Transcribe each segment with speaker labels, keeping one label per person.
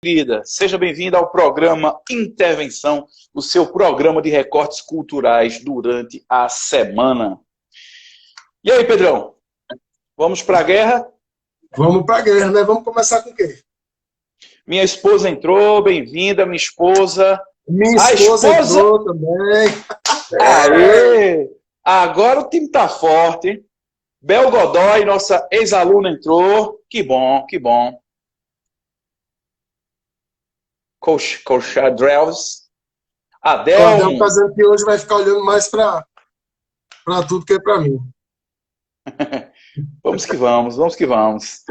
Speaker 1: Querida, seja bem-vinda ao programa Intervenção, o seu programa de recortes culturais durante a semana. E aí, Pedrão? Vamos para a guerra?
Speaker 2: Vamos para a guerra, né? Vamos começar com o quê?
Speaker 1: Minha esposa entrou, bem-vinda, minha esposa.
Speaker 2: Minha
Speaker 1: A
Speaker 2: esposa
Speaker 1: esposa...
Speaker 2: entrou também.
Speaker 1: Aê! Agora o time tá forte, hein? Bel Godoy, nossa ex-aluna, entrou. Que bom, que bom. Coach Adrels.
Speaker 2: O Adel tá
Speaker 1: Adel.
Speaker 2: dizendo que hoje vai ficar olhando mais para tudo que para mim.
Speaker 1: Vamos que vamos, vamos que vamos.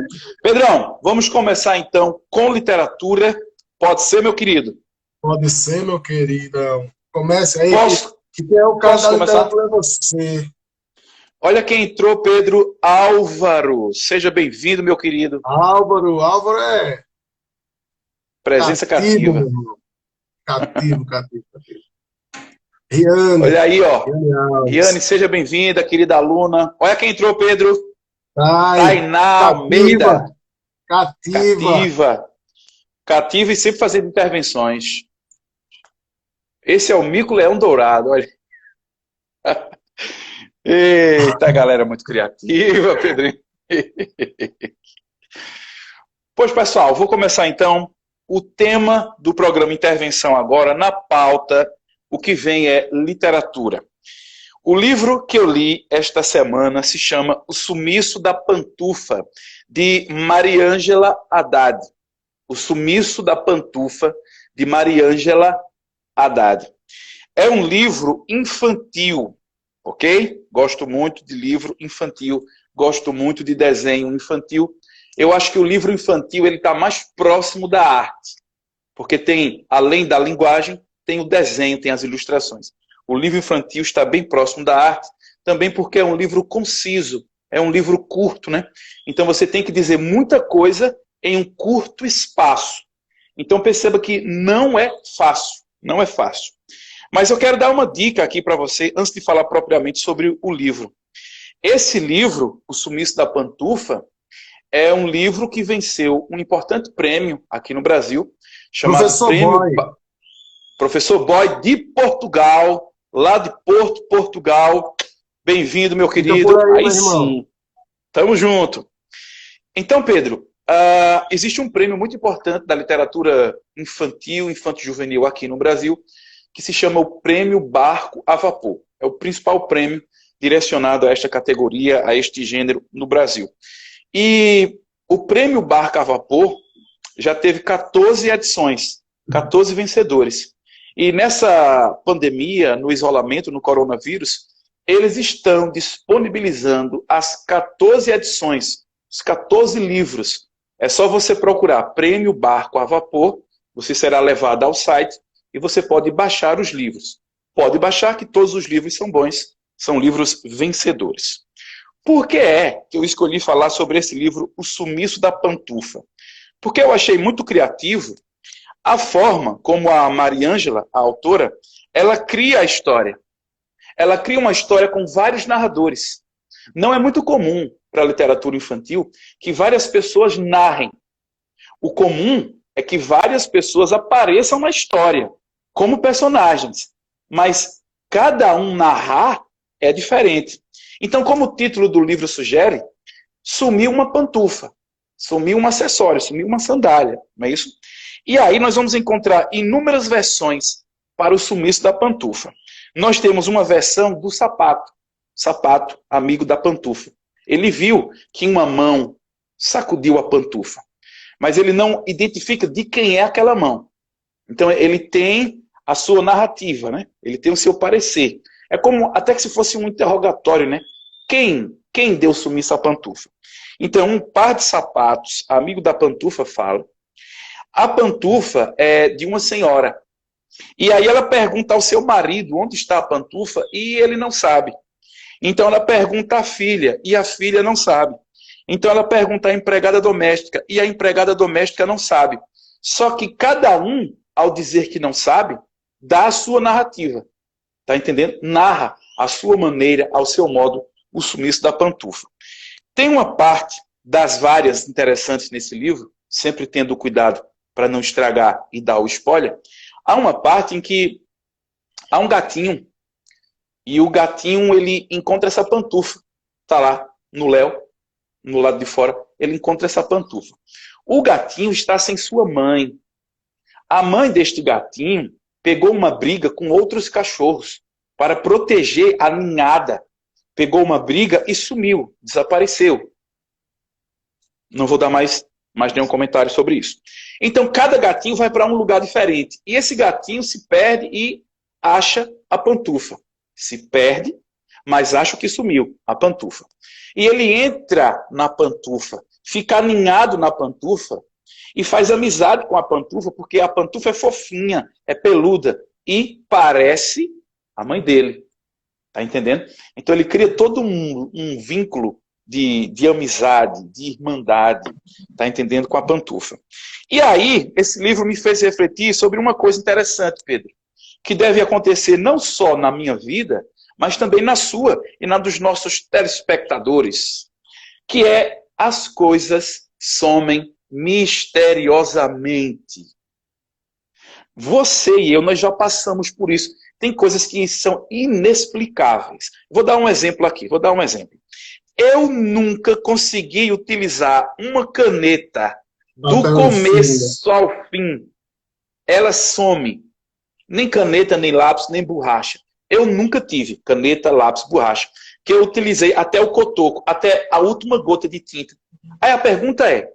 Speaker 1: Pedrão, vamos começar então com literatura. Pode ser, meu querido?
Speaker 2: Pode ser, meu queridão. Comece aí,
Speaker 1: Posso,
Speaker 2: que é o cara
Speaker 1: posso
Speaker 2: da
Speaker 1: começar?
Speaker 2: literatura é você.
Speaker 1: Olha quem entrou, Pedro Álvaro. Seja bem-vindo, meu querido.
Speaker 2: Álvaro é
Speaker 1: Presença
Speaker 2: cativo,
Speaker 1: cativa.
Speaker 2: meu irmão. Cativo. Riane.
Speaker 1: Olha aí, ó.
Speaker 2: Riane
Speaker 1: Riane,
Speaker 2: Alves.
Speaker 1: seja bem-vinda, querida aluna. Olha quem entrou, Pedro.
Speaker 2: Ai,
Speaker 1: Tainá
Speaker 2: cativa.
Speaker 1: Almeida.
Speaker 2: Cativa.
Speaker 1: Cativa e sempre fazendo intervenções. Esse é o Mico Leão Dourado, olha. Eita, galera muito criativa, Pedrinho. Pois, pessoal, vou começar então o tema do programa Intervenção agora. Na pauta, o que vem é literatura. O livro que eu li esta semana se chama O Sumiço da Pantufa, de Mariângela Haddad. O Sumiço da Pantufa, de Mariângela Haddad. É um livro infantil, ok? Gosto muito de livro infantil, gosto muito de desenho infantil. Eu acho que o livro infantil ele está mais próximo da arte, porque tem, além da linguagem, tem o desenho, tem as ilustrações. O livro infantil está bem próximo da arte, também porque é um livro conciso, é um livro curto, né? Então você tem que dizer muita coisa em um curto espaço. Então perceba que não é fácil, não é fácil. Mas eu quero dar uma dica aqui para você, antes de falar propriamente sobre o livro. Esse livro, O Sumiço da Pantufa, é um livro que venceu um importante prêmio aqui no Brasil, chamado
Speaker 2: Professor
Speaker 1: Prêmio
Speaker 2: Boy.
Speaker 1: Professor Boy de Portugal, lá de Porto, Portugal. Bem-vindo, meu
Speaker 2: Fica
Speaker 1: querido.
Speaker 2: por aí,
Speaker 1: Aí
Speaker 2: meu irmão.
Speaker 1: sim, tamo junto. Então, Pedro, existe um prêmio muito importante da literatura infantil, infanto-juvenil aqui no Brasil, que se chama o Prêmio Barco a Vapor. É o principal prêmio direcionado a esta categoria, a este gênero no Brasil. E o Prêmio Barco a Vapor já teve 14 edições, 14 vencedores. E nessa pandemia, no isolamento, no coronavírus, eles estão disponibilizando as 14 edições, os 14 livros. É só você procurar Prêmio Barco a Vapor, você será levado ao site e você pode baixar os livros. Pode baixar que todos os livros são bons, são livros vencedores. Por que é que eu escolhi falar sobre esse livro, O Sumiço da Pantufa? Porque eu achei muito criativo a forma como a Mariângela, a autora, ela cria a história. Ela cria uma história com vários narradores. Não é muito comum para a literatura infantil que várias pessoas narrem. O comum é que várias pessoas apareçam na história, como personagens. Mas cada um narrar é diferente. Então, como o título do livro sugere, sumiu uma pantufa, sumiu um acessório, sumiu uma sandália, não é isso? E aí nós vamos encontrar inúmeras versões para o sumiço da pantufa. Nós temos uma versão do sapato, amigo da pantufa. Ele viu que uma mão sacudiu a pantufa, mas ele não identifica de quem é aquela mão. Então ele tem a sua narrativa, né? Ele tem o seu parecer. É como até que se fosse um interrogatório, né? Quem deu sumiço à pantufa? Então um par de sapatos, amigo da pantufa, fala. A pantufa é de uma senhora. E aí ela pergunta ao seu marido onde está a pantufa e ele não sabe. Então ela pergunta à filha e a filha não sabe. Então ela pergunta à empregada doméstica e a empregada doméstica não sabe. Só que cada um, ao dizer que não sabe, dá a sua narrativa. Tá entendendo? Narra a sua maneira, ao seu modo, o sumiço da pantufa. Tem uma parte das várias interessantes nesse livro, sempre tendo cuidado para não estragar e dar o spoiler, há uma parte em que há um gatinho, e o gatinho ele encontra essa pantufa. Está lá no Léo, no lado de fora, ele encontra essa pantufa. O gatinho está sem sua mãe. A mãe deste gatinho pegou uma briga com outros cachorros para proteger a ninhada. Pegou uma briga e sumiu, desapareceu. Não vou dar mais nenhum comentário sobre isso. Então, cada gatinho vai para um lugar diferente. E esse gatinho se perde e acha a pantufa. Se perde, mas acha que sumiu, a pantufa. E ele entra na pantufa, fica aninhado na pantufa e faz amizade com a pantufa, porque a pantufa é fofinha, é peluda e parece a mãe dele. Tá entendendo? Então ele cria todo um vínculo de amizade, de irmandade, tá entendendo, com a pantufa. E aí, esse livro me fez refletir sobre uma coisa interessante, Pedro, que deve acontecer não só na minha vida, mas também na sua e na dos nossos telespectadores, que é: as coisas somem misteriosamente. Você e eu, nós já passamos por isso. Tem coisas que são inexplicáveis. Vou dar um exemplo aqui, Eu nunca consegui utilizar uma caneta do começo ao fim. Ela some. Nem caneta, nem lápis, nem borracha. Eu nunca tive caneta, lápis, borracha, que eu utilizei até o cotoco, até a última gota de tinta. Aí a pergunta é: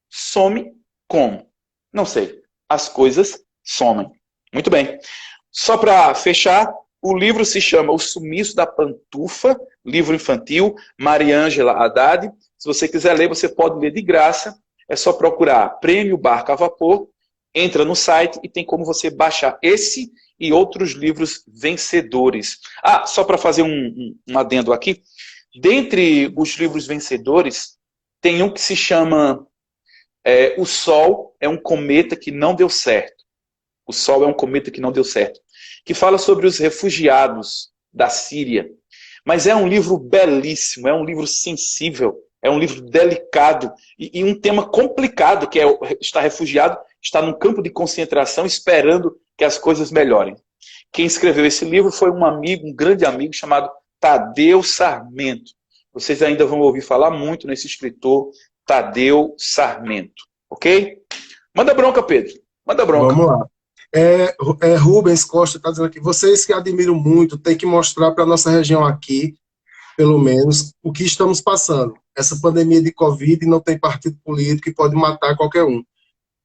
Speaker 1: some como? Não sei. As coisas somem. Muito bem. Só para fechar, o livro se chama O Sumiço da Pantufa, livro infantil, Maria Ângela Haddad. Se você quiser ler, você pode ler de graça. É só procurar Prêmio Barco a Vapor, entra no site e tem como você baixar esse e outros livros vencedores. Ah, só para fazer um adendo aqui, dentre os livros vencedores, tem um que se chama O Sol é um Cometa que Não Deu Certo. O Sol é um Cometa que Não Deu Certo, que fala sobre os refugiados da Síria. Mas é um livro belíssimo, é um livro sensível, é um livro delicado e um tema complicado, que é estar refugiado, estar num campo de concentração esperando que as coisas melhorem. Quem escreveu esse livro foi um amigo, um grande amigo, chamado Tadeu Sarmento. Vocês ainda vão ouvir falar muito nesse escritor, Tadeu Sarmento. Ok? Manda bronca, Pedro. Manda bronca.
Speaker 2: Vamos lá. Rubens Costa está dizendo aqui: vocês que admiram muito, tem que mostrar para a nossa região aqui, pelo menos, o que estamos passando. Essa pandemia de Covid não tem partido político e pode matar qualquer um.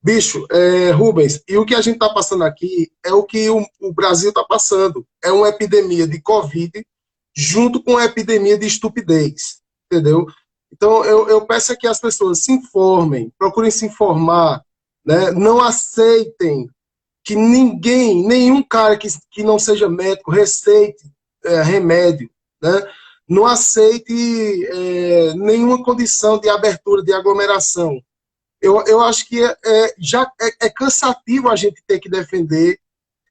Speaker 2: Bicho, Rubens, e o que a gente está passando aqui é o que o Brasil está passando. É uma epidemia de Covid junto com uma epidemia de estupidez, entendeu? Então, eu peço é que as pessoas se informem, procurem se informar, né? Não aceitem que nenhum cara que não seja médico receite remédio, né? Não aceite nenhuma condição de abertura, de aglomeração. Eu acho que já é cansativo a gente ter que defender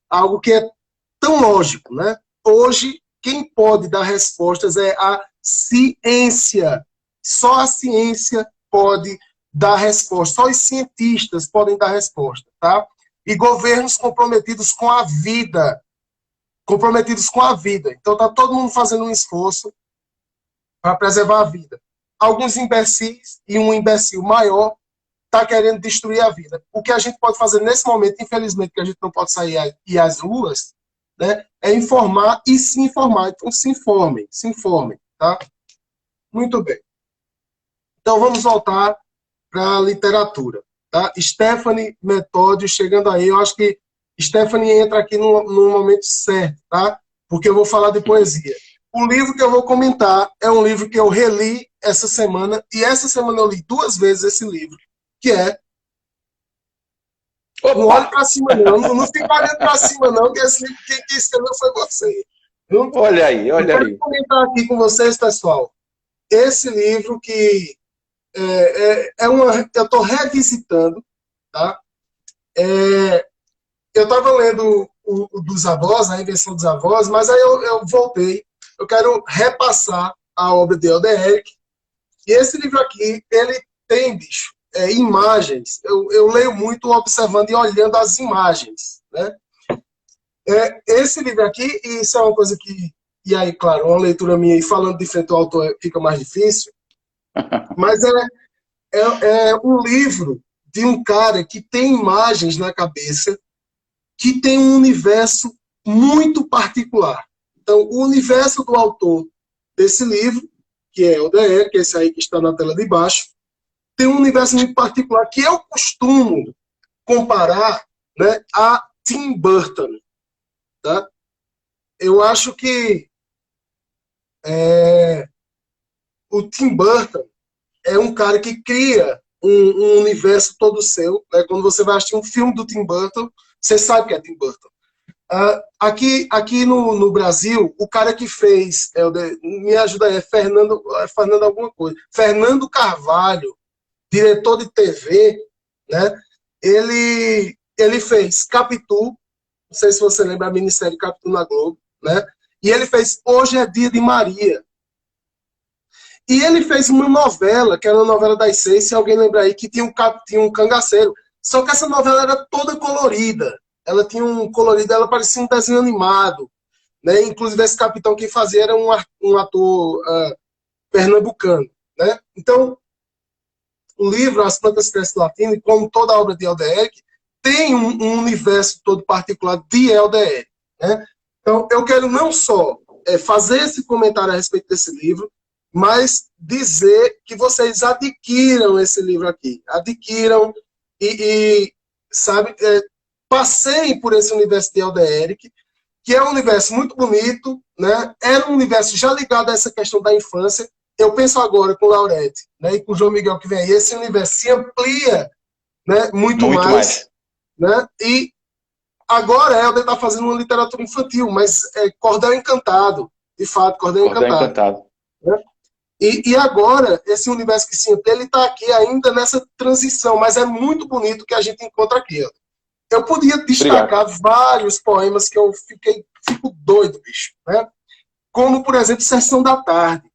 Speaker 2: algo que é tão lógico, né? Hoje, quem pode dar respostas é a ciência. Só a ciência pode dar resposta. Só os cientistas podem dar resposta, tá? E governos comprometidos com a vida. Comprometidos com a vida. Então, está todo mundo fazendo um esforço para preservar a vida. Alguns imbecis e um imbecil maior está querendo destruir a vida. O que a gente pode fazer nesse momento, infelizmente, que a gente não pode sair e às ruas, né, é informar e se informar. Então, se informem, tá? Muito bem. Então, vamos voltar para a literatura. Tá? Stephanie Metódio chegando aí. Eu acho que Stephanie entra aqui no momento certo, tá? Porque eu vou falar de poesia. O livro que eu vou comentar é um livro que eu reli essa semana, e essa semana eu li 2 vezes esse livro, que é... Não olhe para cima, não fique olhando para cima, não, que esse livro quem escreveu foi você. Viu?
Speaker 1: Olha aí.
Speaker 2: Eu quero comentar aqui com vocês, pessoal, esse livro que eu estou revisitando, tá? Eu estava lendo o dos avós, a invenção dos avós, mas aí eu voltei. Eu quero repassar a obra de Elder Eric. E esse livro aqui, ele tem, bicho, imagens. Eu leio muito observando e olhando as imagens, né? Esse livro aqui, e isso é uma coisa que, e aí, claro, uma leitura minha, e falando de frente ao autor fica mais difícil, mas é um livro de um cara que tem imagens na cabeça, que tem um universo muito particular. Então, o universo do autor desse livro, que é Elder, que é esse aí que está na tela de baixo, tem um universo muito particular que eu costumo comparar, né, a Tim Burton. Tá? Eu acho que o Tim Burton é um cara que cria um universo todo seu. Né? Quando você vai assistir um filme do Tim Burton, você sabe que é Tim Burton. Aqui no Brasil, o cara que fez, me ajuda aí, Fernando alguma coisa, Fernando Carvalho, diretor de TV, né? Ele fez Capitu, não sei se você lembra a minissérie Capitu na Globo, né? E ele fez Hoje é Dia de Maria. E ele fez uma novela, que era uma novela das 6, se alguém lembra aí, que tinha um cangaceiro. Só que essa novela era toda colorida. Ela tinha um colorido, ela parecia um desenho animado. Né? Inclusive, esse capitão que fazia era um ator pernambucano. Né? Então, o livro As Plantas Crescem Latino, como toda a obra de Elder, tem um universo todo particular de Elder. Né? Então, eu quero não só fazer esse comentário a respeito desse livro, mas dizer que vocês adquiram esse livro aqui. Adquiram sabe, passeiem por esse universo de Elder, que é um universo muito bonito, né? Era um universo já ligado a essa questão da infância. Eu penso agora com o Laurete, né, e com o João Miguel que vem aí, esse universo se amplia, né, muito mais. Né? E agora Helder está fazendo uma literatura infantil, mas Cordel Encantado, de fato, Cordel Encantado. Né? E agora, esse universo que se amplia, ele está aqui ainda nessa transição, mas é muito bonito que a gente encontra aqui. Helder. Eu podia destacar vários poemas que eu fico doido, bicho. Né? Como, por exemplo, Sessão da Tarde.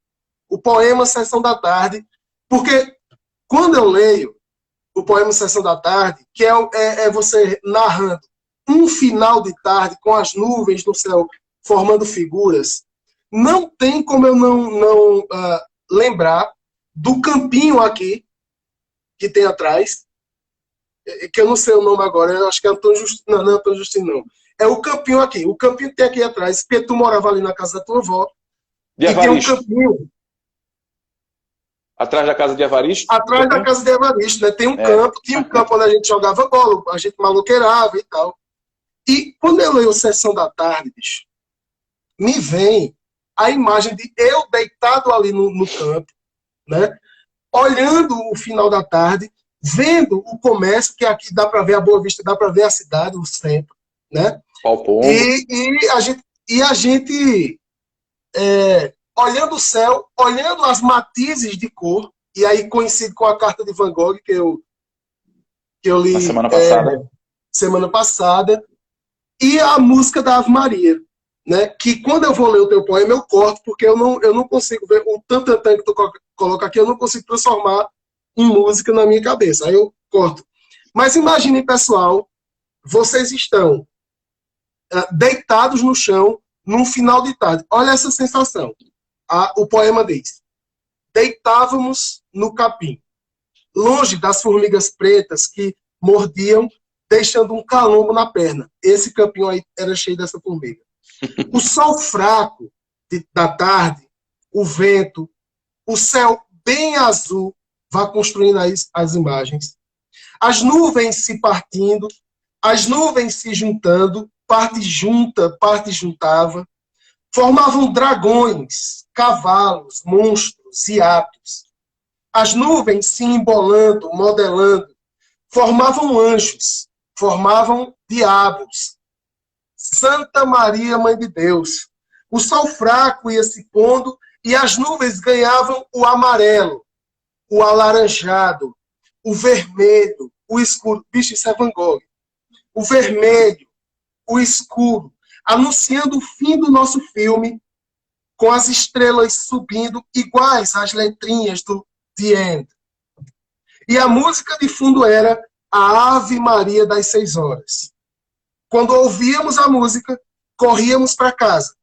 Speaker 2: O poema Sessão da Tarde, porque quando eu leio o poema Sessão da Tarde, que é você narrando um final de tarde com as nuvens no céu formando figuras, não tem como eu não lembrar do campinho aqui, que tem atrás, que eu não sei o nome agora, eu acho que é Antônio Justino, não é Antônio Justino, não. É o campinho aqui, o campinho que tem aqui atrás, porque tu morava ali na casa da tua avó,
Speaker 1: e tem um campinho... Atrás da casa de Evaristo?
Speaker 2: Atrás da casa de Evaristo, né? Tem um campo, tinha um campo onde a gente jogava bola, a gente maloqueirava e tal. E quando eu leio Sessão da Tarde, bicho, me vem a imagem de eu deitado ali no campo, né? Olhando o final da tarde, vendo o comércio, que aqui dá para ver a Boa Vista, dá para ver a cidade, o centro, né? E a gente olhando o céu, olhando as matizes de cor, e aí coincide com a carta de Van Gogh que eu li
Speaker 1: na semana passada,
Speaker 2: e a música da Ave Maria, né? Que quando eu vou ler o teu poema, eu corto, porque eu não consigo ver o tantantã que tu coloca aqui, eu não consigo transformar em música na minha cabeça, aí eu corto. Mas imaginem, pessoal, vocês estão deitados no chão num final de tarde. Olha essa sensação. O poema diz: deitávamos no capim, longe das formigas pretas que mordiam, deixando um calombo na perna. Esse campinho aí era cheio dessa formiga. O sol fraco da tarde, o vento, o céu bem azul, vá construindo as imagens. As nuvens se partindo, as nuvens se juntando, parte junta, parte juntava, formavam dragões, cavalos, monstros e atos. As nuvens se embolando, modelando, formavam anjos, formavam diabos. Santa Maria, Mãe de Deus. O sol fraco ia se pondo e as nuvens ganhavam o amarelo, o alaranjado, o vermelho, o escuro. Bicho, isso é Van Gogh. O vermelho, o escuro, anunciando o fim do nosso filme, com as estrelas subindo iguais às letrinhas do The End. E a música de fundo era a Ave Maria das 6 horas. Quando ouvíamos a música, corríamos para casa,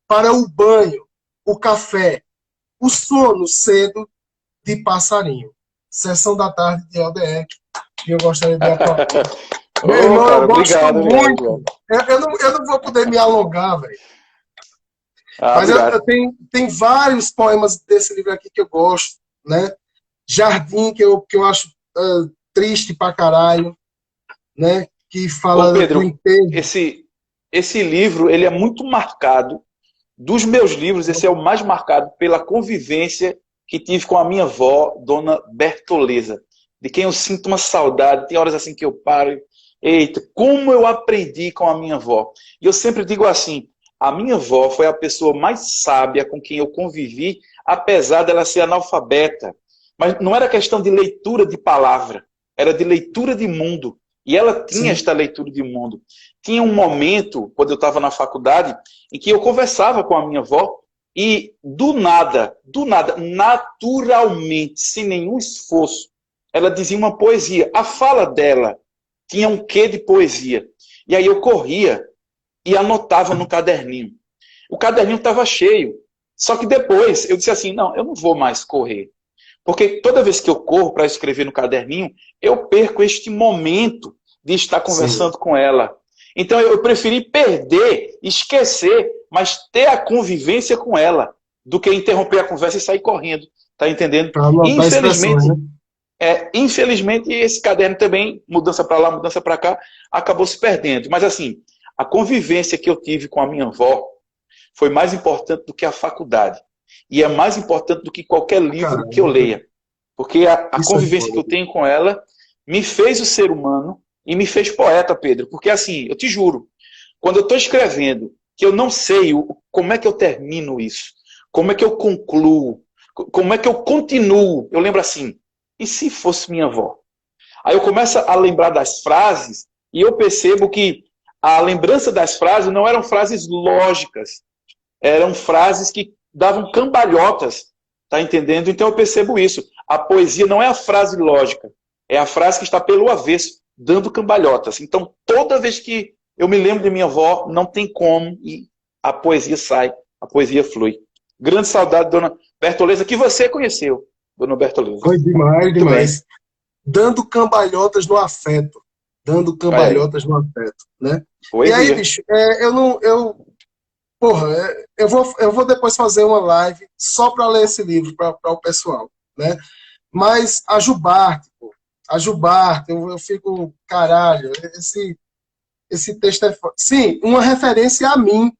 Speaker 2: para o banho, o café, o sono cedo de passarinho. Sessão da tarde de LDR, e eu gostaria de atuar. Meu irmão,
Speaker 1: cara,
Speaker 2: eu gosto
Speaker 1: obrigado,
Speaker 2: muito.
Speaker 1: obrigado.
Speaker 2: Eu não vou poder me alongar, velho. Mas
Speaker 1: Obrigado.
Speaker 2: tem vários poemas desse livro aqui que eu gosto, né? Jardim, que eu acho triste pra caralho, né? Que
Speaker 1: Ô,
Speaker 2: fala do
Speaker 1: Pedro,
Speaker 2: enterro.
Speaker 1: esse livro, ele é muito marcado. Dos meus livros, esse é o mais marcado pela convivência que tive com a minha avó, Dona Bertoleza, de quem eu sinto uma saudade. Tem horas assim que eu paro e, eita, como eu aprendi com a minha avó. E eu sempre digo assim, a minha avó foi a pessoa mais sábia com quem eu convivi, apesar dela ser analfabeta. Mas não era questão de leitura de palavra, era de leitura de mundo. E ela tinha
Speaker 2: Sim.
Speaker 1: esta leitura de mundo. Tinha um momento, quando eu estava na faculdade, em que eu conversava com a minha avó e do nada, naturalmente, sem nenhum esforço, ela dizia uma poesia. A fala dela tinha um quê de poesia. E aí eu corria e anotava no caderninho. O caderninho estava cheio. Só que depois eu disse assim, não, eu não vou mais correr. Porque toda vez que eu corro para escrever no caderninho, eu perco este momento de estar
Speaker 2: Sim.
Speaker 1: conversando com ela. Então eu preferi perder, esquecer, mas ter a convivência com ela, do que interromper a conversa e sair correndo. Tá entendendo?
Speaker 2: Para anotar expressões,
Speaker 1: Infelizmente,
Speaker 2: né?
Speaker 1: infelizmente, esse caderno também, mudança para lá, mudança para cá, acabou se perdendo. Mas assim, a convivência que eu tive com a minha avó foi mais importante do que a faculdade. E é mais importante do que qualquer livro que eu
Speaker 2: Caramba,
Speaker 1: leia. Porque a
Speaker 2: isso é
Speaker 1: convivência que
Speaker 2: foda.
Speaker 1: eu tenho com ela me fez o ser humano e me fez poeta, Pedro. Porque assim, eu te juro, quando eu estou escrevendo, que eu não sei como é que eu termino isso, como é que eu concluo, como é que eu continuo, eu lembro assim, e se fosse minha avó? Aí eu começo a lembrar das frases e eu percebo que a lembrança das frases não eram frases lógicas, eram frases que davam cambalhotas, tá entendendo? Então eu percebo isso. A poesia não é a frase lógica, é a frase que está pelo avesso, dando cambalhotas. Então toda vez que eu me lembro de minha avó, não tem como, e a poesia sai, a poesia flui. Grande saudade, dona Bertoleza, que você conheceu, dona Bertoleza.
Speaker 2: Foi demais,
Speaker 1: Muito bem.
Speaker 2: demais. Dando cambalhotas no afeto. Dando
Speaker 1: Olha aí.
Speaker 2: cambalhotas no afeto, né? E aí,
Speaker 1: Poesia.
Speaker 2: bicho, porra, eu vou depois fazer uma live só para ler esse livro para o pessoal, né? Mas a Jubarte, pô, a Jubarte, eu fico, caralho, esse texto é... Sim, uma referência a mim,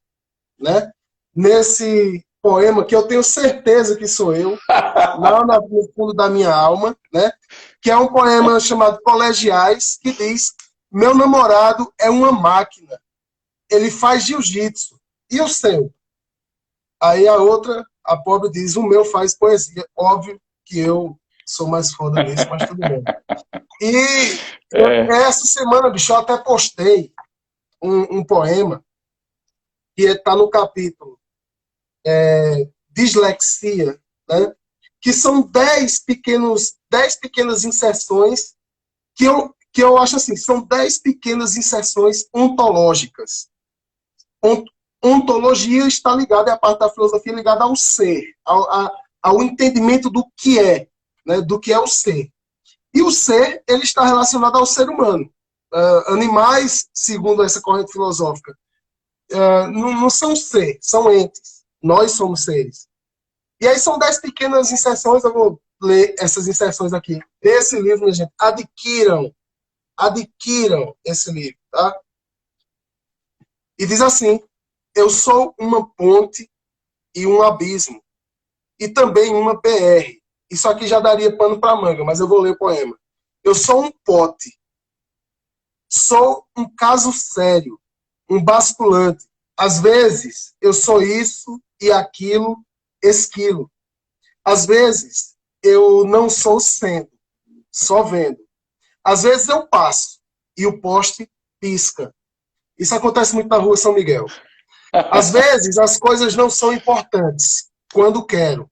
Speaker 2: né? Nesse poema que eu tenho certeza que sou eu, lá no fundo da minha alma, né? Que é um poema chamado Colegiais, que diz: meu namorado é uma máquina, ele faz jiu-jitsu. E o seu? Aí a outra, a pobre, diz: o meu faz poesia. Óbvio que eu sou mais foda nisso, mas tudo bem. E
Speaker 1: É.
Speaker 2: essa semana, bicho, eu até postei um poema que está no capítulo Dislexia, né? Que são 10 pequenas inserções que eu acho assim, são 10 pequenas inserções ontológicas. Ontologia está ligada, é a parte da filosofia ligada ao ser, ao entendimento do que é, né? Do que é o ser. E o ser, ele está relacionado ao ser humano. Animais, segundo essa corrente filosófica, não são ser, são entes. Nós somos seres. E aí são 10 pequenas inserções, eu vou ler essas inserções aqui. Desse livro, minha gente, adquiram esse livro, tá? E diz assim: eu sou uma ponte e um abismo, e também uma PR. Isso aqui já daria pano para manga, mas eu vou ler o poema. Eu sou um pote, sou um caso sério, um basculante. Às vezes, eu sou isso e aquilo, esquilo. Às vezes, eu não sou sendo, só vendo. Às vezes, eu passo e o poste pisca. Isso acontece muito na rua São Miguel. Às vezes, as coisas não são importantes quando quero.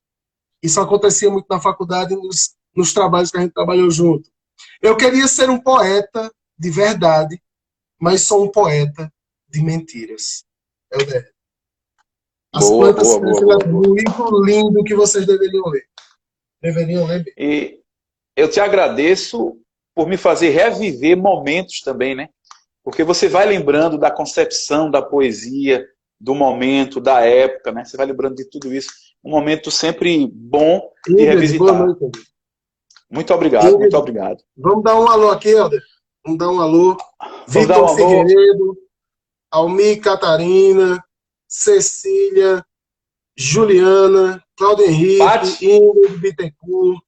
Speaker 2: Isso acontecia muito na faculdade nos trabalhos que a gente trabalhou junto. Eu queria ser um poeta de verdade, mas sou um poeta de mentiras. Helder. As
Speaker 1: Boa,
Speaker 2: plantas
Speaker 1: boa, boa,
Speaker 2: crescem
Speaker 1: boa,
Speaker 2: um
Speaker 1: boa.
Speaker 2: livro lindo que vocês deveriam ler. Deveriam ler mesmo.
Speaker 1: E eu te agradeço por me fazer reviver momentos também, né? Porque você vai lembrando da concepção da poesia, do momento, da época, né? Você vai lembrando de tudo isso. Um momento sempre bom de
Speaker 2: Ingrid, boa
Speaker 1: revisitar.
Speaker 2: noite.
Speaker 1: Muito obrigado, muito
Speaker 2: Ingrid,
Speaker 1: obrigado.
Speaker 2: vamos dar um alô aqui, Helder. Vamos dar um alô.
Speaker 1: Vamos dar um
Speaker 2: Vitor
Speaker 1: alô.
Speaker 2: Figueiredo, Almir Catarina, Cecília, Juliana, Claudio Henrique,
Speaker 1: Pati,
Speaker 2: Ingrid Bittencourt.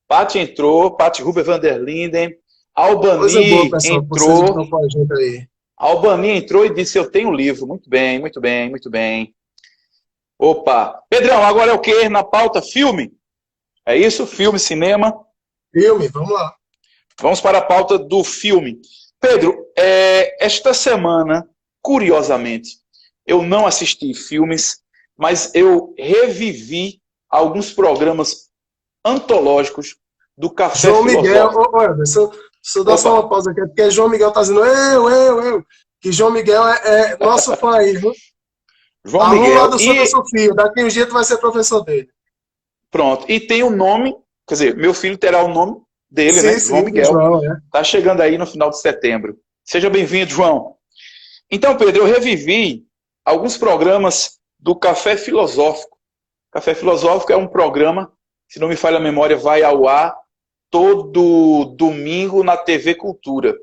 Speaker 1: Pati entrou, Pati Ruber van der Linden.
Speaker 2: Coisa boa,
Speaker 1: Albani
Speaker 2: pessoal, que vocês estão
Speaker 1: entrou.
Speaker 2: com a gente aí.
Speaker 1: Albani entrou e disse, eu tenho um livro. Muito bem, muito bem, muito bem. Opa. Pedrão, agora é o quê? Na pauta, filme? É isso? Filme, cinema?
Speaker 2: Filme, vamos lá.
Speaker 1: Vamos para a pauta do filme. Pedro, esta semana, curiosamente, eu não assisti filmes, mas eu revivi alguns programas antológicos do Café
Speaker 2: João Miguel,
Speaker 1: Filosófico.
Speaker 2: deixa eu dar só uma
Speaker 1: Opa,
Speaker 2: pausa aqui, porque João Miguel está dizendo, eu, que João Miguel é nosso fã aí, viu?
Speaker 1: João
Speaker 2: Aluno lá
Speaker 1: Miguel.
Speaker 2: do Santa
Speaker 1: E
Speaker 2: Sofia, daqui um dia tu vai ser professor dele.
Speaker 1: pronto. E tem o nome, quer dizer, meu filho terá o nome dele,
Speaker 2: Sim,
Speaker 1: né? João
Speaker 2: sim, do
Speaker 1: Miguel.
Speaker 2: João, é.
Speaker 1: Está chegando aí no final de setembro. Seja bem-vindo, João. Então, Pedro, eu revivi alguns programas do Café Filosófico. Café Filosófico é um programa, se não me falha a memória, vai ao ar todo domingo na TV Cultura.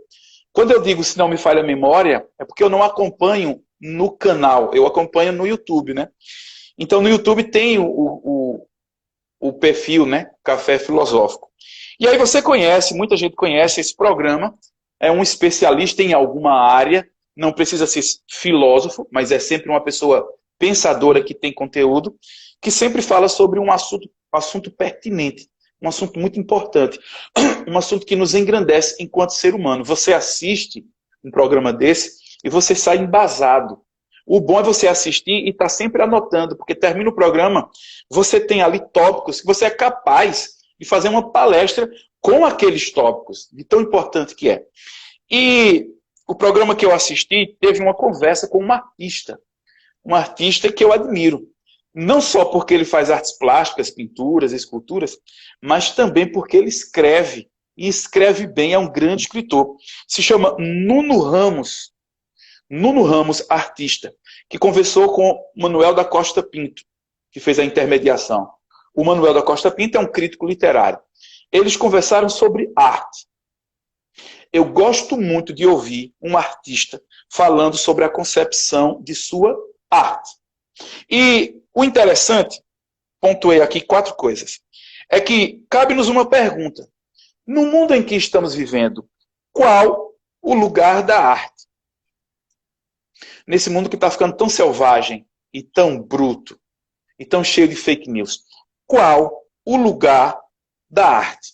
Speaker 1: Quando eu digo se não me falha a memória, é porque eu não acompanho no canal, eu acompanho no YouTube, né? Então, no YouTube tem o perfil, né? Café Filosófico. E aí você conhece, muita gente conhece esse programa, é um especialista em alguma área, não precisa ser filósofo, mas é sempre uma pessoa pensadora que tem conteúdo, que sempre fala sobre um assunto pertinente, um assunto muito importante, um assunto que nos engrandece enquanto ser humano. Você assiste um programa desse e você sai embasado. O bom é você assistir e estar sempre anotando, porque termina o programa, você tem ali tópicos que você é capaz de fazer uma palestra com aqueles tópicos, de tão importante que é. E o programa que eu assisti teve uma conversa com um artista que eu admiro. Não só porque ele faz artes plásticas, pinturas, esculturas, mas também porque ele escreve, e escreve bem, é um grande escritor. Se chama Nuno Ramos, artista, que conversou com Manuel da Costa Pinto, que fez a intermediação. O Manuel da Costa Pinto é um crítico literário. Eles conversaram sobre arte. Eu gosto muito de ouvir um artista falando sobre a concepção de sua arte. E o interessante, pontuei aqui 4 coisas, é que cabe-nos uma pergunta. No mundo em que estamos vivendo, qual o lugar da arte? Nesse mundo que está ficando tão selvagem e tão bruto e tão cheio de fake news, qual o lugar da arte?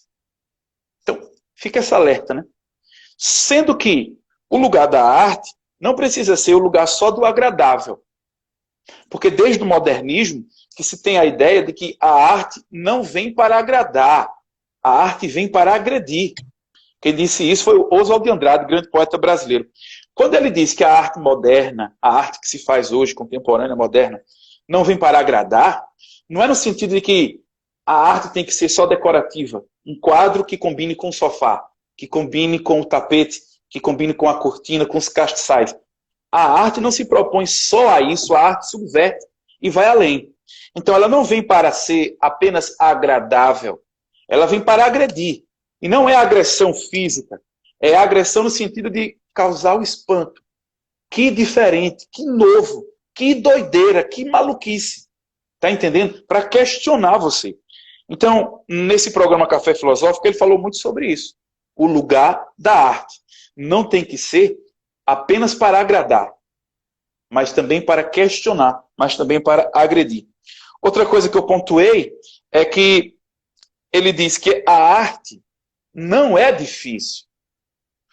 Speaker 1: Então, fica essa alerta, né? Sendo que o lugar da arte não precisa ser o lugar só do agradável. Porque desde o modernismo que se tem a ideia de que a arte não vem para agradar, a arte vem para agredir. Quem disse isso foi o Oswald de Andrade, grande poeta brasileiro. Quando ele disse que a arte moderna, a arte que se faz hoje, contemporânea, moderna, não vem para agradar, não é no sentido de que a arte tem que ser só decorativa, um quadro que combine com o sofá, que combine com o tapete, que combine com a cortina, com os castiçais. A arte não se propõe só a isso, a arte subverte e vai além. Então ela não vem para ser apenas agradável, ela vem para agredir. E não é agressão física, é agressão no sentido de causar o espanto. Que diferente, que novo, que doideira, que maluquice. Tá entendendo? Para questionar você. Então, nesse programa Café Filosófico, ele falou muito sobre isso. O lugar da arte. Não tem que ser apenas para agradar, mas também para questionar, mas também para agredir. Outra coisa que eu pontuei é que ele diz que a arte não é difícil.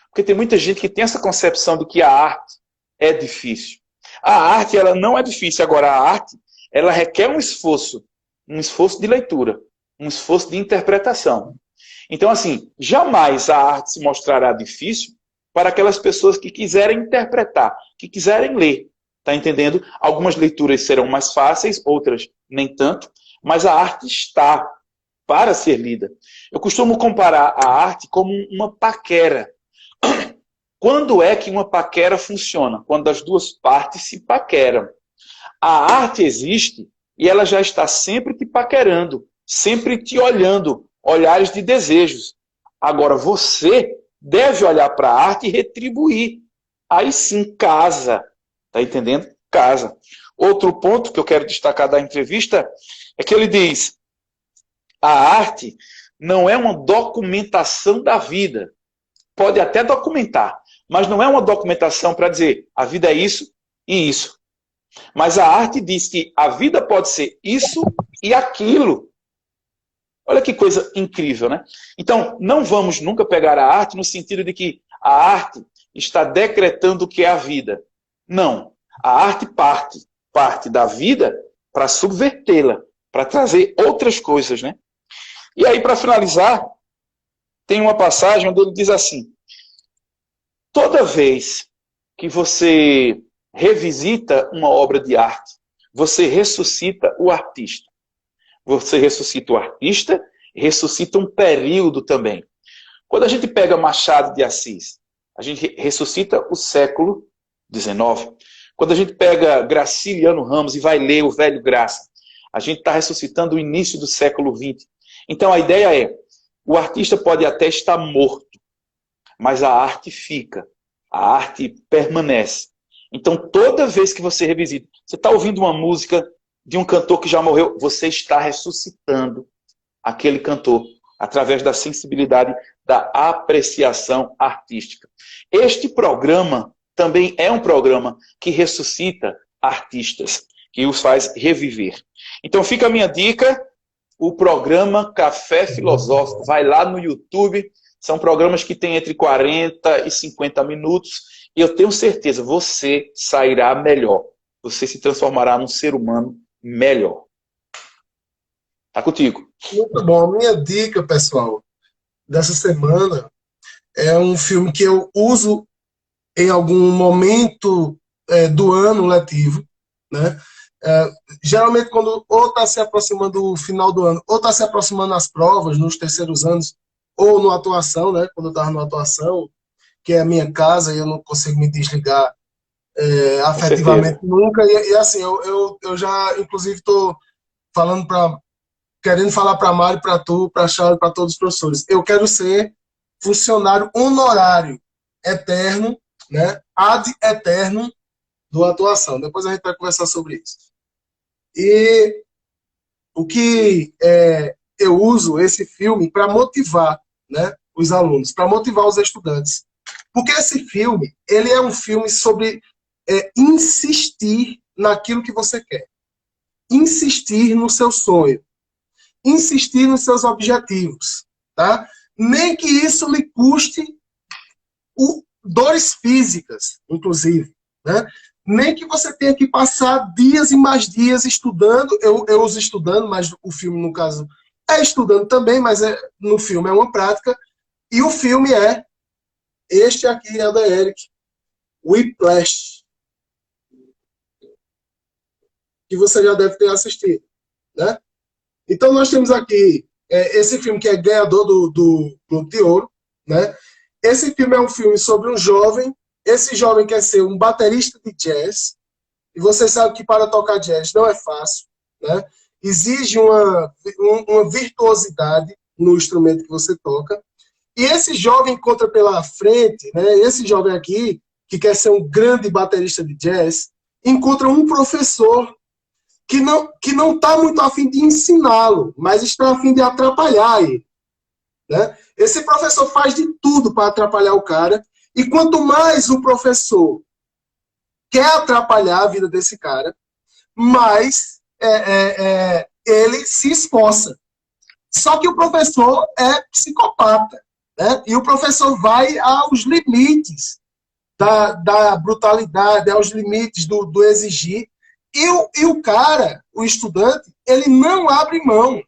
Speaker 1: Porque tem muita gente que tem essa concepção de que a arte é difícil. A arte, ela não é difícil. Agora, a arte, ela requer um esforço de leitura, um esforço de interpretação. Então, assim, jamais a arte se mostrará difícil para aquelas pessoas que quiserem interpretar, que quiserem ler. Está entendendo? Algumas leituras serão mais fáceis, outras nem tanto, mas a arte está para ser lida. Eu costumo comparar a arte como uma paquera. Quando é que uma paquera funciona? Quando as duas partes se paqueram. A arte existe e ela já está sempre te paquerando, sempre te olhando, olhares de desejos. Agora, você deve olhar para a arte e retribuir. Aí sim, casa. Está entendendo? Casa. Outro ponto que eu quero destacar da entrevista é que ele diz: a arte não é uma documentação da vida. Pode até documentar, mas não é uma documentação para dizer a vida é isso e isso. Mas a arte diz que a vida pode ser isso e aquilo. Olha que coisa incrível, né? Então, não vamos nunca pegar a arte no sentido de que a arte está decretando o que é a vida. Não. A arte parte da vida para subvertê-la, para trazer outras coisas, né? E aí, para finalizar, tem uma passagem onde ele diz assim: toda vez que você revisita uma obra de arte, você ressuscita o artista. Você ressuscita o artista, ressuscita um período também. Quando a gente pega Machado de Assis, a gente ressuscita o século XIX. Quando a gente pega Graciliano Ramos e vai ler o Velho Graça, a gente está ressuscitando o início do século XX. Então a ideia é, o artista pode até estar morto, mas a arte fica, a arte permanece. Então toda vez que você revisita, você está ouvindo uma música de um cantor que já morreu, você está ressuscitando aquele cantor através da sensibilidade da apreciação artística. Este programa também é um programa que ressuscita artistas, que os faz reviver. Então fica a minha dica, o programa Café Filosófico. Vai lá no YouTube, são programas que têm entre 40 e 50 minutos, e eu tenho certeza, você sairá melhor. Você se transformará num ser humano melhor. Tá contigo.
Speaker 2: Muito bom. A minha dica, pessoal, dessa semana é um filme que eu uso em algum momento do ano letivo, né? Geralmente quando ou está se aproximando o final do ano, ou está se aproximando as provas nos terceiros anos, ou no atuação, né? Quando eu estava no atuação, que é a minha casa e eu não consigo me desligar afetivamente nunca. E assim, eu já, inclusive, estou falando querendo falar para a Mari, para tu, para a Charles, para todos os professores. Eu quero ser funcionário honorário eterno, né? Ad eterno do atuação. Depois a gente vai conversar sobre isso. E o que eu uso esse filme para motivar, né, os alunos, para motivar os estudantes. Porque esse filme, ele é um filme sobre insistir naquilo que você quer. Insistir no seu sonho. Insistir nos seus objetivos. Tá? Nem que isso lhe custe dores físicas, inclusive. Né? Nem que você tenha que passar dias e mais dias estudando. Eu uso estudando, mas o filme, no caso, é estudando também, mas no filme é uma prática. E o filme este aqui é o da Eric, Whiplash, que você já deve ter assistido. Né? Então nós temos aqui esse filme que é ganhador do Globo de Ouro. Né? Esse filme é um filme sobre um jovem. Esse jovem quer ser um baterista de jazz, e você sabe que para tocar jazz não é fácil, né? Exige uma virtuosidade no instrumento que você toca, e esse jovem encontra pela frente, né, esse jovem aqui, que quer ser um grande baterista de jazz, encontra um professor que não está muito a fim de ensiná-lo, mas está a fim de atrapalhar ele. Né? Esse professor faz de tudo para atrapalhar o cara, e quanto mais o professor quer atrapalhar a vida desse cara, mais ele se esforça. Só que o professor é psicopata. Né? E o professor vai aos limites da brutalidade, aos limites do exigir. E o cara, o estudante, ele não abre mão.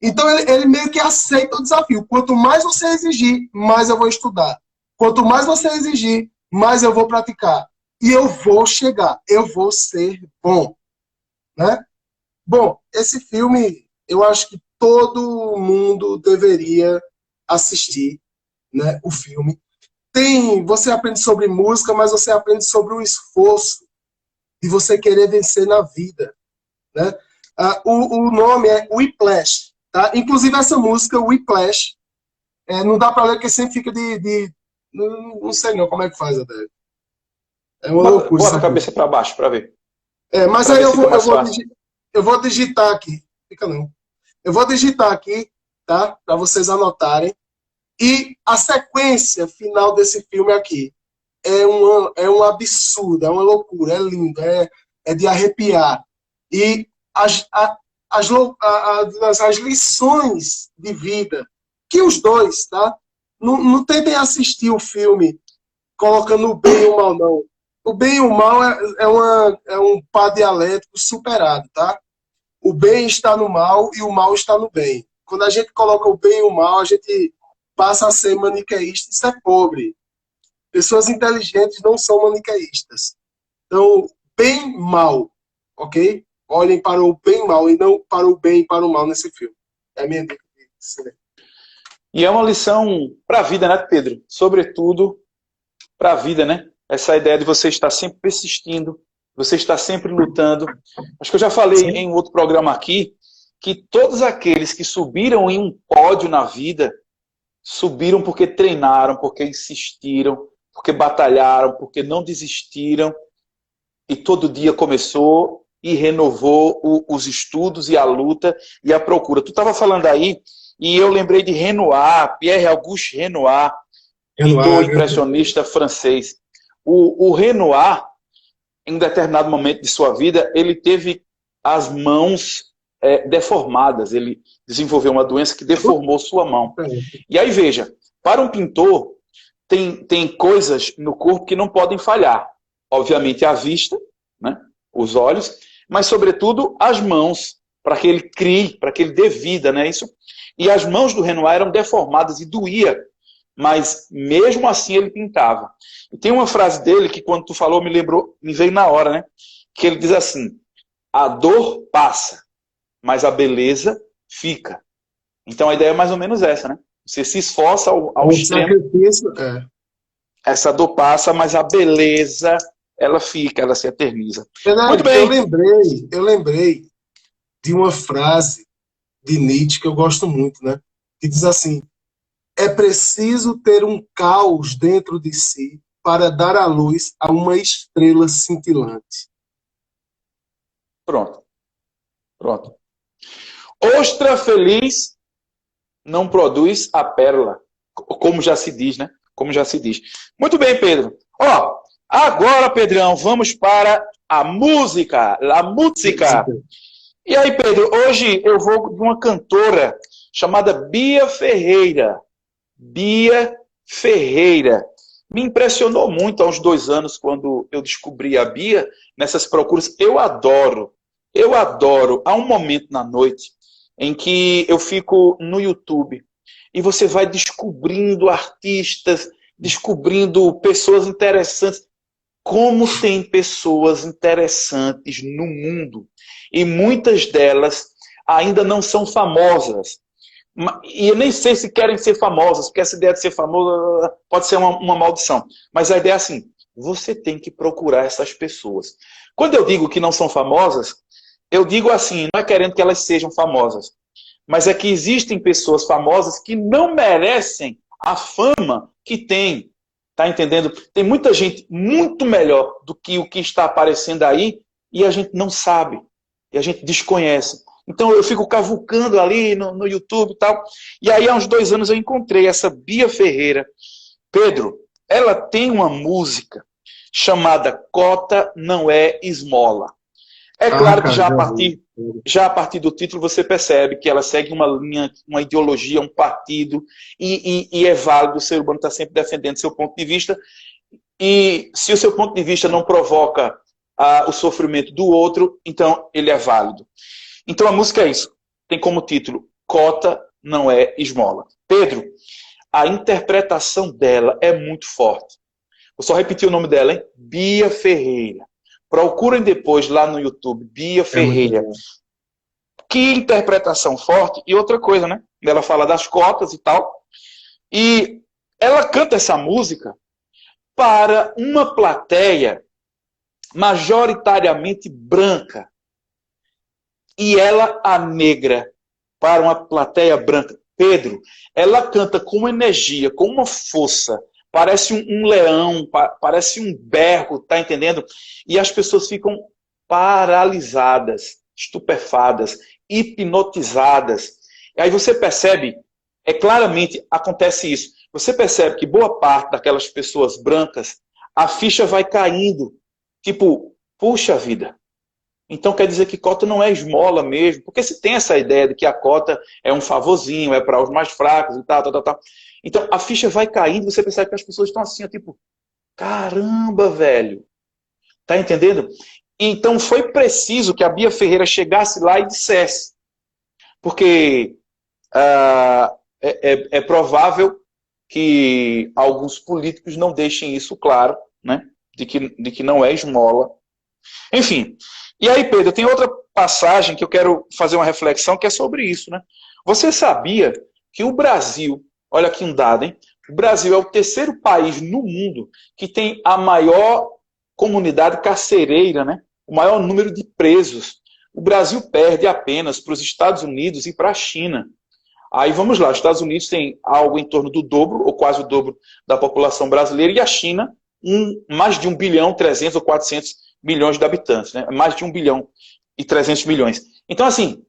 Speaker 2: Então ele meio que aceita o desafio. Quanto mais você exigir, mais eu vou estudar. Quanto mais você exigir, mais eu vou praticar. E eu vou chegar, eu vou ser bom, né? Bom, esse filme, eu acho que todo mundo deveria assistir, né, o filme. Você aprende sobre música, mas você aprende sobre o esforço de você querer vencer na vida, né? O nome é Whiplash, tá? Inclusive essa música, Whiplash, não dá para ler porque sempre fica não sei não como é que faz até. É uma loucura isso
Speaker 1: Bota a
Speaker 2: aqui.
Speaker 1: cabeça para baixo para ver.
Speaker 2: Mas
Speaker 1: Para
Speaker 2: aí
Speaker 1: ver se fica mais fácil.
Speaker 2: eu vou digitar aqui. Fica não. Eu vou digitar aqui, tá? Para vocês anotarem. E a sequência final desse filme aqui é um absurdo, é uma loucura, é lindo, é de arrepiar. E as lições de vida que os dois, tá? Não tentem assistir o filme colocando o bem e o mal, não. O bem e o mal é um par dialético superado, tá? O bem está no mal e o mal está no bem. Quando a gente coloca o bem e o mal, a gente passa a ser maniqueísta. Isso é pobre. Pessoas inteligentes não são maniqueístas. Então, bem, mal, ok? Olhem para o bem e mal e não para o bem e para o mal nesse filme. É a minha dica.
Speaker 1: E é uma lição para a vida, né, Pedro? Sobretudo para a vida, né? Essa ideia de você estar sempre persistindo, você estar sempre lutando. Acho que eu já falei em um outro programa aqui que todos aqueles que subiram em um pódio na vida subiram porque treinaram, porque insistiram, porque batalharam, porque não desistiram e todo dia começou e renovou os estudos e a luta e a procura. Tu estava falando aí e eu lembrei de Renoir, Pierre-Auguste Renoir, pintor impressionista francês. O Renoir, em um determinado momento de sua vida, ele teve as mãos deformadas. Ele desenvolveu uma doença que deformou sua mão. E aí, veja, para um pintor, tem coisas no corpo que não podem falhar. Obviamente, a vista, né? Os olhos, mas, sobretudo, as mãos, para que ele crie, para que ele dê vida, né? Isso. E as mãos do Renoir eram deformadas e doía. Mas mesmo assim ele pintava. E tem uma frase dele que quando tu falou me veio na hora, né? Que ele diz assim: a dor passa, mas a beleza fica. Então a ideia é mais ou menos essa, né? Você se esforça ao extremo. Essa dor passa, mas a beleza ela fica, ela se eterniza.
Speaker 2: Muito bem. Eu lembrei de uma frase de Nietzsche que eu gosto muito, né? Que diz assim: é preciso ter um caos dentro de si para dar à luz a uma estrela cintilante.
Speaker 1: Pronto. Ostra feliz não produz a pérola, como já se diz, né? Como já se diz. Muito bem, Pedro. Agora, Pedrão, vamos para a música. E aí, Pedro, hoje eu vou de uma cantora chamada Bia Ferreira. Bia Ferreira. Me impressionou muito há uns 2 anos quando eu descobri a Bia nessas procuras. Eu adoro. Há um momento na noite em que eu fico no YouTube e você vai descobrindo artistas, descobrindo pessoas interessantes. Como tem pessoas interessantes no mundo e muitas delas ainda não são famosas. E eu nem sei se querem ser famosas, porque essa ideia de ser famosa pode ser uma maldição. Mas a ideia é assim, você tem que procurar essas pessoas. Quando eu digo que não são famosas, eu digo assim, não é querendo que elas sejam famosas, mas é que existem pessoas famosas que não merecem a fama que têm. Tá entendendo? Tem muita gente muito melhor do que o que está aparecendo aí e a gente não sabe, e a gente desconhece. Então eu fico cavucando ali no YouTube e tal. E aí há uns 2 anos eu encontrei essa Bia Ferreira. Pedro, ela tem uma música chamada Cota Não É Esmola. É claro que já a partir do título você percebe que ela segue uma linha, uma ideologia, um partido, e é válido, o ser humano está sempre defendendo seu ponto de vista, e se o seu ponto de vista não provoca o sofrimento do outro, então ele é válido. Então a música é isso, tem como título cota não é esmola. Pedro, a interpretação dela é muito forte. Vou só repetir o nome dela, hein? Bia Ferreira. Procurem depois lá no YouTube, Bia Ferreira. Que interpretação forte. E outra coisa, né? Ela fala das cotas e tal. E ela canta essa música para uma plateia majoritariamente branca. E ela, a negra, para uma plateia branca. Pedro, ela canta com uma energia, com uma força. Parece um leão, parece um berro, tá entendendo? E as pessoas ficam paralisadas, estupefadas, hipnotizadas. E aí você percebe, claramente acontece isso. Você percebe que boa parte daquelas pessoas brancas, a ficha vai caindo. Tipo, puxa vida. Então quer dizer que cota não é esmola mesmo. Porque se tem essa ideia de que a cota é um favorzinho, é para os mais fracos e tal. Então a ficha vai caindo e você percebe que as pessoas estão assim, tipo, caramba, velho. Tá entendendo? Então foi preciso que a Bia Ferreira chegasse lá e dissesse. Porque é provável que alguns políticos não deixem isso claro, né? De que não é esmola. Enfim. E aí, Pedro, tem outra passagem que eu quero fazer uma reflexão que é sobre isso, né? Você sabia que o Brasil, olha aqui um dado, hein? O Brasil é o terceiro país no mundo que tem a maior comunidade carcereira, né? O maior número de presos. O Brasil perde apenas para os Estados Unidos e para a China. Aí vamos lá, os Estados Unidos tem algo em torno do dobro, ou quase o dobro da população brasileira, e a China, mais de 1 bilhão, 300 ou 400 milhões de habitantes, né? Mais de 1 bilhão e 300 milhões. Então, assim,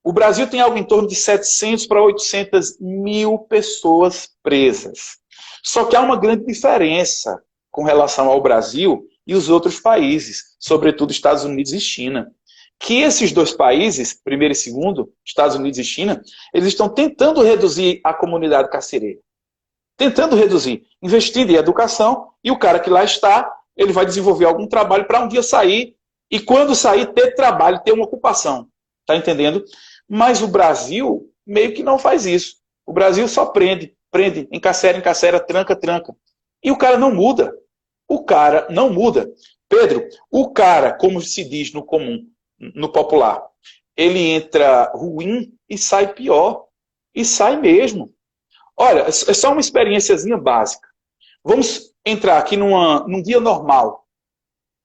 Speaker 1: o Brasil tem algo em torno de 700 para 800 mil pessoas presas. Só que há uma grande diferença com relação ao Brasil e os outros países, sobretudo Estados Unidos e China. Que esses dois países, primeiro e segundo, Estados Unidos e China, eles estão tentando reduzir a comunidade carcereira. Tentando reduzir, investindo em educação, e o cara que lá está, ele vai desenvolver algum trabalho para um dia sair, e quando sair, ter trabalho, ter uma ocupação. Está entendendo? Mas o Brasil meio que não faz isso. O Brasil só prende, encarcera, tranca. E o cara não muda. O cara não muda. Pedro, o cara, como se diz no comum, no popular, ele entra ruim e sai pior. E sai mesmo. Olha, é só uma experiênciazinha básica. Vamos entrar aqui num dia normal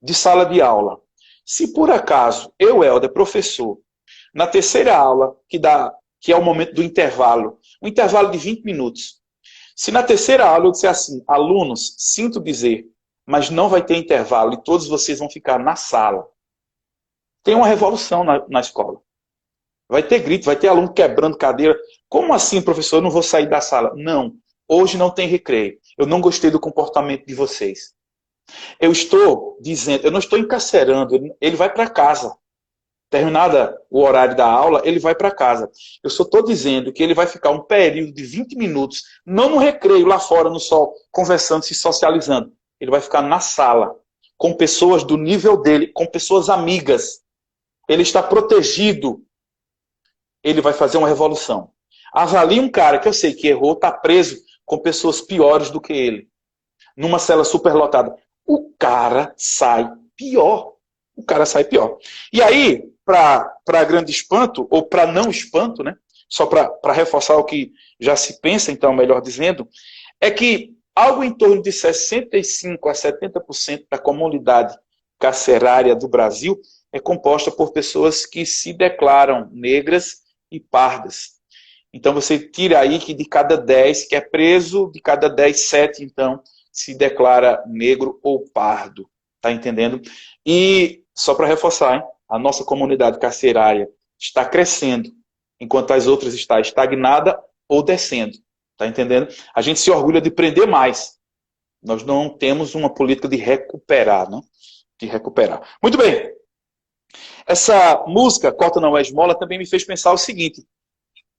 Speaker 1: de sala de aula. Se por acaso eu, Helder, professor, na terceira aula, que é o momento do intervalo, um intervalo de 20 minutos, se na terceira aula eu disser assim, alunos, sinto dizer, mas não vai ter intervalo e todos vocês vão ficar na sala, tem uma revolução na escola. Vai ter grito, vai ter aluno quebrando cadeira. Como assim, professor, eu não vou sair da sala? Não, hoje não tem recreio. Eu não gostei do comportamento de vocês. Eu estou dizendo, eu não estou encarcerando, ele vai para casa. Terminada o horário da aula, ele vai para casa. Eu só estou dizendo que ele vai ficar um período de 20 minutos, não no recreio, lá fora no sol, conversando, se socializando. Ele vai ficar na sala, com pessoas do nível dele, com pessoas amigas. Ele está protegido. Ele vai fazer uma revolução. Avalie um cara que eu sei que errou, está preso com pessoas piores do que ele. Numa cela superlotada. O cara sai pior. O cara sai pior. E aí, para grande espanto, ou para não espanto, né? Só para reforçar o que já se pensa, então, melhor dizendo, é que algo em torno de 65% a 70% da comunidade carcerária do Brasil é composta por pessoas que se declaram negras e pardas. Então você tira aí que de cada 10 que é preso, de cada 10, 7 então se declara negro ou pardo. Tá entendendo? E só para reforçar, hein, a nossa comunidade carcerária está crescendo, enquanto as outras estão estagnada ou descendo. Tá entendendo? A gente se orgulha de prender mais. Nós não temos uma política de recuperar, né? De recuperar. Muito bem. Essa música, Cota Não É Esmola, também me fez pensar o seguinte.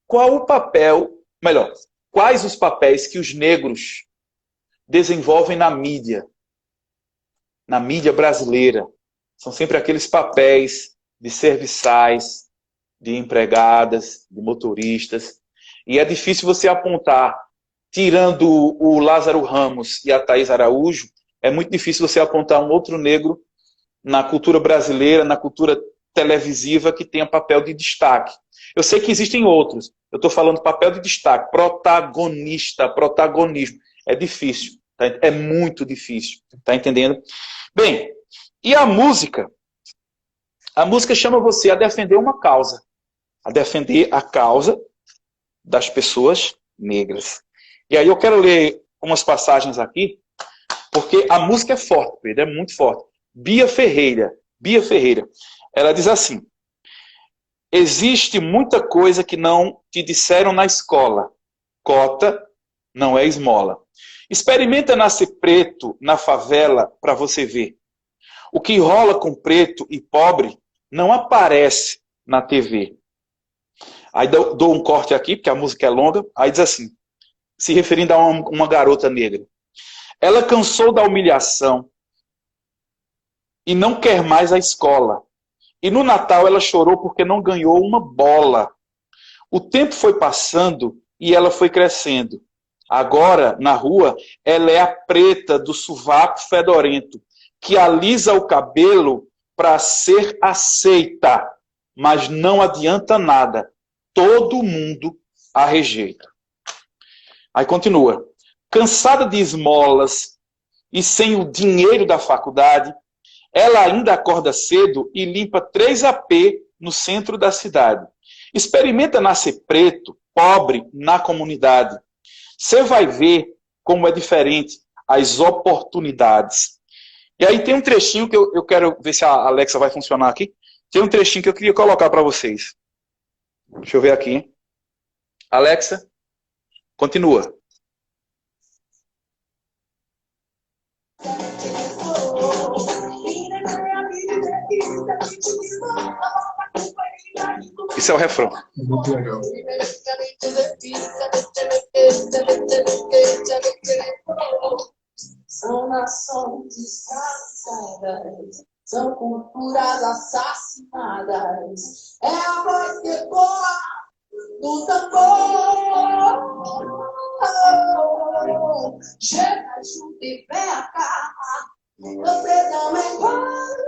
Speaker 1: Qual o papel, melhor, quais os papéis que os negros desenvolvem na mídia brasileira? São sempre aqueles papéis de serviçais, de empregadas, de motoristas. E é difícil você apontar, tirando o Lázaro Ramos e a Thaís Araújo, é muito difícil você apontar um outro negro na cultura brasileira, na cultura televisiva, que tenha papel de destaque. Eu sei que existem outros. Eu estou falando papel de destaque, protagonista, protagonismo. É difícil, tá? É muito difícil, tá entendendo? Bem, e a música? A música chama você a defender uma causa, a defender a causa das pessoas negras. E aí eu quero ler umas passagens aqui, porque a música é forte, Pedro, é muito forte. Bia Ferreira, ela diz assim: existe muita coisa que não te disseram na escola. Cota não é esmola. Experimenta nascer preto na favela para você ver. O que rola com preto e pobre não aparece na TV. Aí dou um corte aqui, porque a música é longa. Aí diz assim, se referindo a uma garota negra. Ela cansou da humilhação e não quer mais a escola. E no Natal ela chorou porque não ganhou uma bola. O tempo foi passando e ela foi crescendo. Agora, na rua, ela é a preta do sovaco fedorento, que alisa o cabelo para ser aceita, mas não adianta nada. Todo mundo a rejeita. Aí continua. Cansada de esmolas e sem o dinheiro da faculdade, ela ainda acorda cedo e limpa 3 AP no centro da cidade. Experimenta nascer preto, pobre, na comunidade. Você vai ver como é diferente as oportunidades. E aí tem um trechinho que eu quero ver se a Alexa vai funcionar aqui. Tem um trechinho que eu queria colocar para vocês. Deixa eu ver aqui. Alexa, continua. Isso é o refrão.
Speaker 2: Muito legal.
Speaker 3: São nações escravizadas, são culturas assassinadas. É a voz que ecoa do tambor. Chega junto e vem cá. Você também pode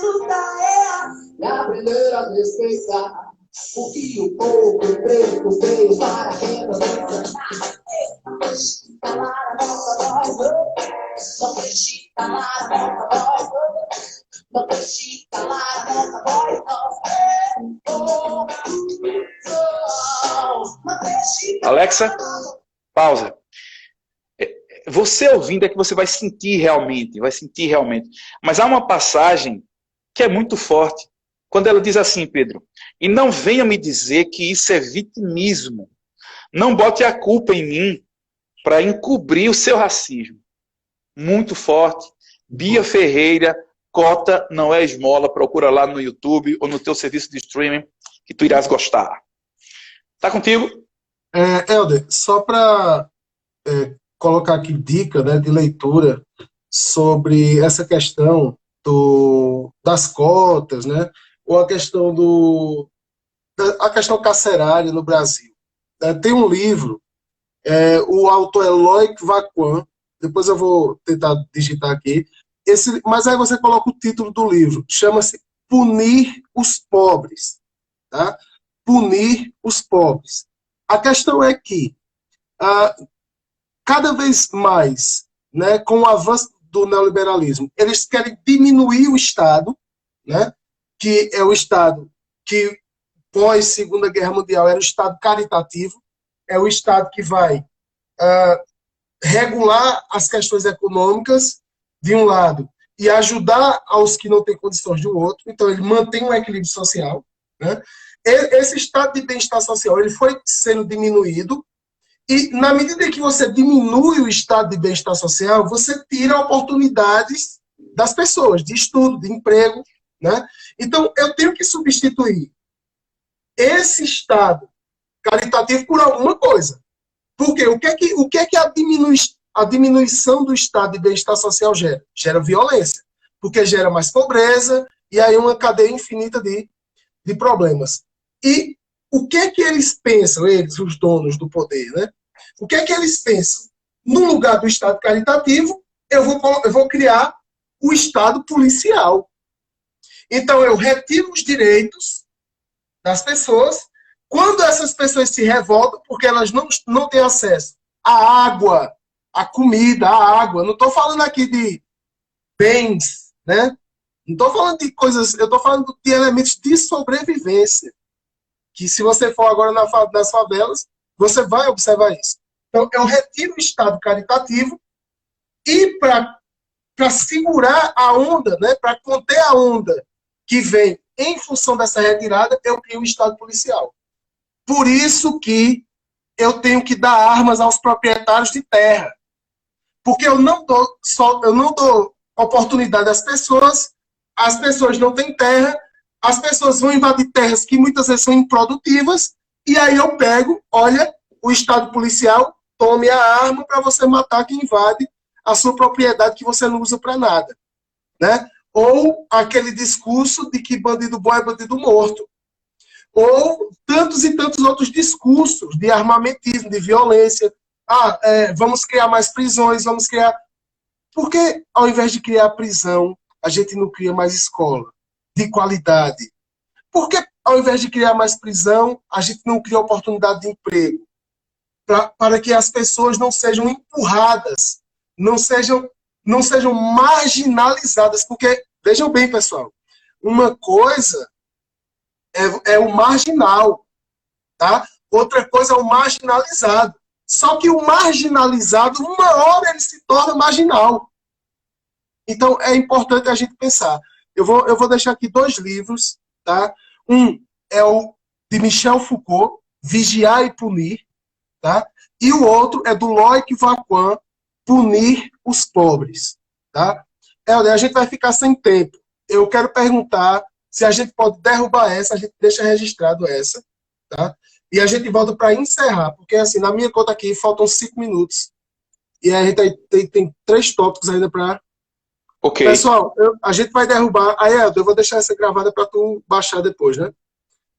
Speaker 3: lutar, e aprender a respeitar o que o povo preto fez para representar. Não deixe calar a nossa voz, não deixe calar a nossa voz, não deixe calar a nossa voz, não.
Speaker 1: Alexa, pausa. Você ouvindo é que você vai sentir realmente. Mas há uma passagem que é muito forte, quando ela diz assim, Pedro, e não venha me dizer que isso é vitimismo. Não bote a culpa em mim para encobrir o seu racismo. Muito forte. Bia Ferreira, Cota não é esmola, procura lá no YouTube ou no teu serviço de streaming que tu irás gostar. Tá contigo?
Speaker 2: Helder, só para colocar aqui dica, né, de leitura sobre essa questão das cotas, né, ou a questão a questão carcerária no Brasil. Tem um livro, o autor é Loic Vacuan, depois eu vou tentar digitar aqui, mas aí você coloca o título do livro, chama-se Punir os Pobres. Tá? Punir os pobres. A questão é que cada vez mais, né, com o avanço do neoliberalismo, eles querem diminuir o Estado, né, que é o Estado que, pós Segunda Guerra Mundial, era o Estado caritativo, é o Estado que vai regular as questões econômicas, de um lado, e ajudar aos que não têm condições do outro. Então, ele mantém um equilíbrio social. Né? Esse estado de bem-estar social ele foi sendo diminuído, e na medida em que você diminui o estado de bem-estar social, você tira oportunidades das pessoas, de estudo, de emprego. Né? Então, eu tenho que substituir esse estado caritativo por alguma coisa. Porque o que é que a diminuição do estado de bem-estar social gera? Gera violência, porque gera mais pobreza, e aí uma cadeia infinita de problemas. E o que é que eles pensam, eles, os donos do poder, né? O que é que eles pensam? No lugar do Estado caritativo, eu vou criar o Estado policial. Então, eu retiro os direitos das pessoas. Quando essas pessoas se revoltam, porque elas não têm acesso à água, à comida, à água. Não estou falando aqui de bens, né? Não estou falando de coisas, eu estou falando de elementos de sobrevivência. Que se você for agora nas favelas, você vai observar isso. Então, eu retiro o Estado caritativo e para segurar a onda, né, para conter a onda que vem em função dessa retirada, eu crio o Estado policial. Por isso que eu tenho que dar armas aos proprietários de terra. Porque eu não dou oportunidade às pessoas, as pessoas não têm terra, as pessoas vão invadir terras que muitas vezes são improdutivas, e aí eu pego, olha, o Estado policial, tome a arma para você matar quem invade a sua propriedade que você não usa para nada. Né? Ou aquele discurso de que bandido bom é bandido morto. Ou tantos e tantos outros discursos de armamentismo, de violência. Vamos criar mais prisões, vamos criar... Por que, ao invés de criar prisão, a gente não cria mais escola de qualidade? Por que, ao invés de criar mais prisão, a gente não cria oportunidade de emprego? Para que as pessoas não sejam empurradas, não sejam marginalizadas. Porque, vejam bem, pessoal, uma coisa é o marginal, tá? Outra coisa é o marginalizado. Só que o marginalizado, uma hora ele se torna marginal. Então, é importante a gente pensar. Eu vou deixar aqui 2 livros, tá? Um é o de Michel Foucault, Vigiar e Punir, tá? E o outro é do Loic Vacuan, Punir os Pobres, tá? A gente vai ficar sem tempo. Eu quero perguntar se a gente pode derrubar essa, a gente deixa registrado essa, tá? E a gente volta para encerrar, porque assim, na minha conta aqui faltam 5 minutos. E a gente tem 3 tópicos ainda para...
Speaker 1: Ok.
Speaker 2: Pessoal, a gente vai derrubar... Aí, eu vou deixar essa gravada para tu baixar depois, né?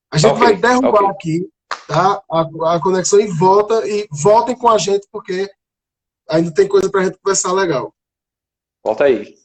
Speaker 2: A gente vai derrubar aqui, tá? A conexão e voltem com a gente, porque ainda tem coisa para a gente conversar legal.
Speaker 1: Volta aí.